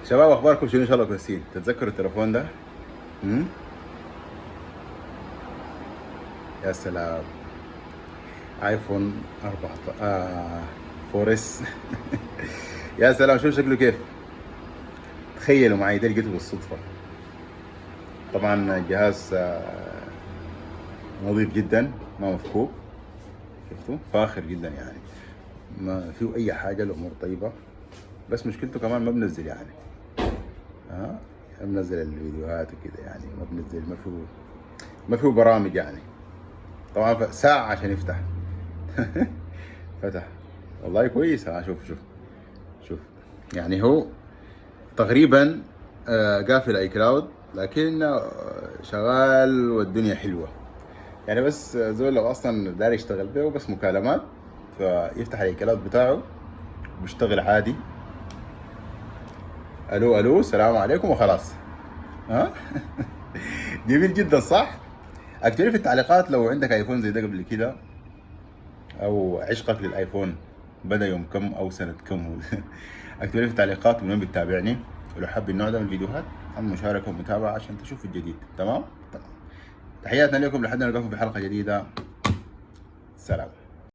شباب اخباركم شنو؟ ان شاء الله كويسين. تتذكروا التليفون ده؟ يا سلام، ايفون 14 4S. يا سلام، شوف شكله كيف. تخيلوا معي، ده لقيته بالصدفة. طبعا الجهاز نظيف جدا، ما مفكوك. شفتوا؟ فاخر جدا يعني، ما فيه اي حاجة، الامور طيبة. بس مشكلته كمان ما بنزل يعني، ها، بنزل الفيديوهات وكده يعني، ما بنزل، ما فيه برامج يعني. طبعا ساعة عشان يفتح. فتح والله كويس. ها، شوف يعني هو تقريبا قافل اي كلاود، لكن شغال والدنيا حلوة يعني. بس زول لو اصلا داير يشتغل به بس مكالمات، فيفتح الاي كلاود بتاعه بيشتغل عادي. الو الو، السلام عليكم، وخلاص. ها. جميل جدا، صح؟ اكتب لي في التعليقات لو عندك ايفون زي ده قبل كده، او عشقك للايفون بدا يوم كم او سنه كم. اكتب لي في التعليقات من وين بتتابعني، ولو حاب النوع ده من الفيديوهات عم مشاركه ومتابعه عشان تشوف الجديد. تمام. تحياتنا لكم لحد ما نلقاكم في حلقه جديده. سلام.